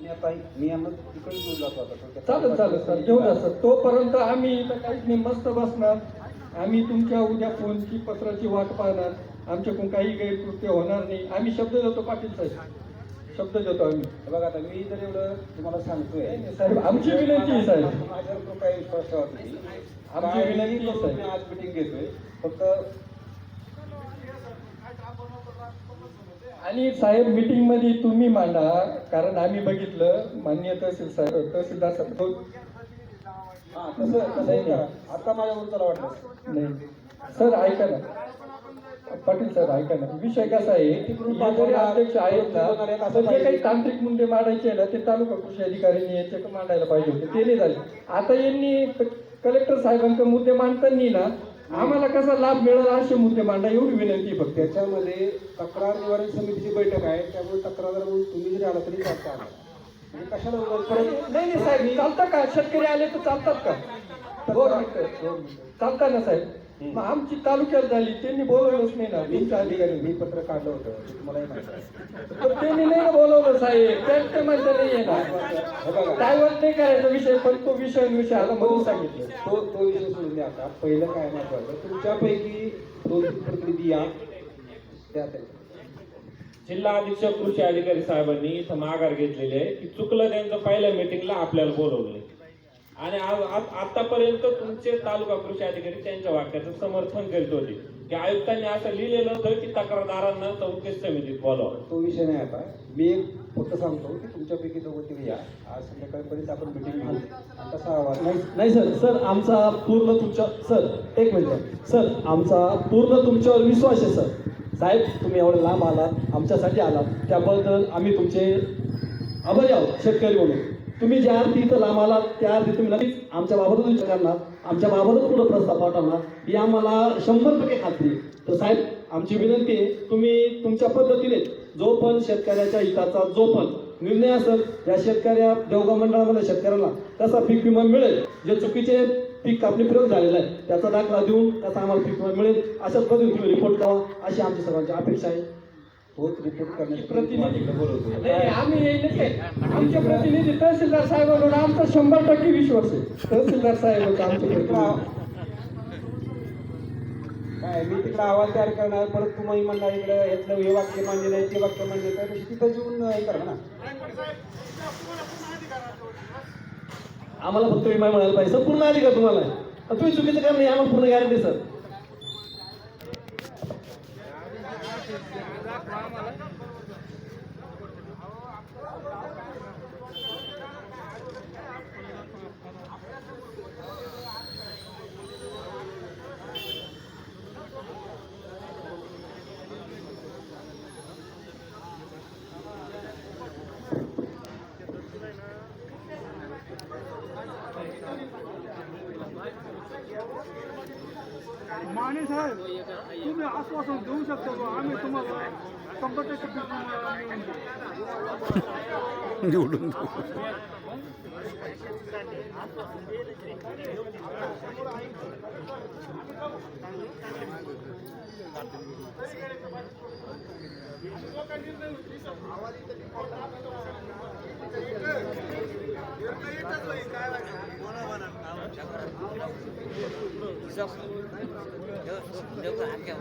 आणि आता नियमात तिकडे घेऊन जातो आता चालेल चालेल सर, घेऊन जा सर. तोपर्यंत आम्ही इथं काहीच नाही, मस्त बसणार. आम्ही तुमच्या उद्या फोनची पत्राची वाट पाहणार. आमच्याकडून काही गैरकृत्य होणार नाही. आम्ही शब्द देतो पाटील साहेब, शब्द देतो आम्ही. बघा आता मी जर एवढं तुम्हाला सांगतोय साहेब आमची विनंती आहे साहेब, माझ्यावर तो काही विश्वास ठेवा तुम्ही. आमची विनंती आहे मी साहेब. आज मिटिंग घेतोय फक्त. आणि साहेब मीटिंग मध्ये तुम्ही मांडा, कारण आम्ही बघितलं माननीय तहसीलदार साहेब हा तसं तसंही करा. आता माझ्यावर चला वाटलं नाही सर, ऐका ना पाटील सर, ऐका ना. विषय कसा आहे, जरी अध्यक्ष आहेत ना, तर जे काही तांत्रिक मुद्दे मांडायचे आहे ना, ते तालुका कृषी अधिकाऱ्यांनी याचे मांडायला पाहिजे होते, ते नाही झाले. आता यांनी कलेक्टर साहेबांचे मुद्दे मांडताना ना आम्हाला कसा लाभ मिळाला असे मुद्दे मांडा, एवढी विनंती फक्त. त्याच्यामध्ये तक्रार निवारण समितीची बैठक आहे, त्यामुळे तक्रारदार म्हणून तुम्ही जरी आला तरी चालता. म्हणजे कशाला नाही नाही साहेब, चालतं का? शेतकरी आले तर चालतात का? चालतात ना साहेब. मग आमची तालुक्यात झाली, त्यांनी बोलवलंच नाही ना तुमच्या अधिकारी. मी पत्र काढलं होतं, तुम्हालाही माहिती आहे. तर त्यांनी नाही ना बोलवलं साहेब, त्यांचे म्हणते नाही येणार. डायव्हर्ट नाही करायचा विषय, पण तो विषय आला म्हणून सांगितलं. तो विषय सोडून द्या. आता पहिलं काय महत्वाचं, तुमच्यापैकी 2-3 प्रतिनिधी या त्या. जिल्हा अधीक्षक कृषी अधिकारी साहेबांनी इथं माघार घेतलेली आहे की चुकलं त्यांचं, पहिल्या मीटिंगला आपल्याला बोलवलंय. आणि आतापर्यंत तुमचे तालुका कृषी अधिकारी त्यांच्या वाक्याचं समर्थन करीत होते की आयुक्तांनी असं लिहिलेलं होतं की तक्रारदारांना चौकशी समितीत बोलावं. तो विषय नाही. आता मी फक्त सांगतो की तुमच्यापैकी 2-3 या. आज संध्याकाळपर्यंत आपण मिटिंग घेऊ. आता 6 वाजता नाही सर, आमचा पूर्ण तुमच्या सर, एक मिनिट सर, आमचा पूर्ण तुमच्यावर विश्वास आहे सर. साहेब तुम्ही एवढे लांब आलात, आमच्यासाठी आलात, त्याबद्दल आम्ही तुमचे आभारी आहोत शेतकरी म्हणून. तुम्ही ज्या अर्थी इथं लांब आलात त्या अर्थी तुम्ही नक्कीच आमच्या बाबतच विचार करणार, आमच्या बाबतच पुढे प्रस्ताव पाठवणार ही आम्हाला 100% खात्री. तर साहेब आमची विनंती आहे, तुम्ही तुमच्या पद्धतीने जो पण शेतकऱ्याच्या हिताचा जो पण निर्णय असेल, या शेतकऱ्या देवगाव मंडळामध्ये शेतकऱ्यांना कसा पीक विमा मिळेल, जे चुकीचे पीक कापणी प्रयोग झालेला आहे त्याचा दाखला देऊन कसा आम्हाला पीक विमा मिळेल, अशाच पद्धतीने तुम्ही रिपोर्ट करावा अशी आमची सर्वांची अपेक्षा आहे. तोच रिपोर्ट करण्याची प्रतिनिधी बोलवतो. नाही, आम्ही आमचे प्रतिनिधी तहसीलदार साहेबांवर आमचा 100% विश्वास आहे. तहसीलदार साहेब आमचे प्रतिनिधी. काय मी तिकडे अहवाल तयार करणार, परत तुम्ही म्हणणार इकडे यातलं हे वाक्य मान्य नाही, ते वाक्य मान्य नाही, त्यापेक्षा तिथं येऊन हे करा ना. आम्हाला फक्त विमा मिळायला पाहिजे सर, पूर्ण अधिकार तुम्हाला आहे. तुम्ही चुकीचं काम नाही, आम्हाला पूर्ण गॅरंटी सर. माने साहेब तुम्ही आश्वासन देऊ शकता का? आम्ही तुम्हाला 100% निवडून Được rồi anh kêu.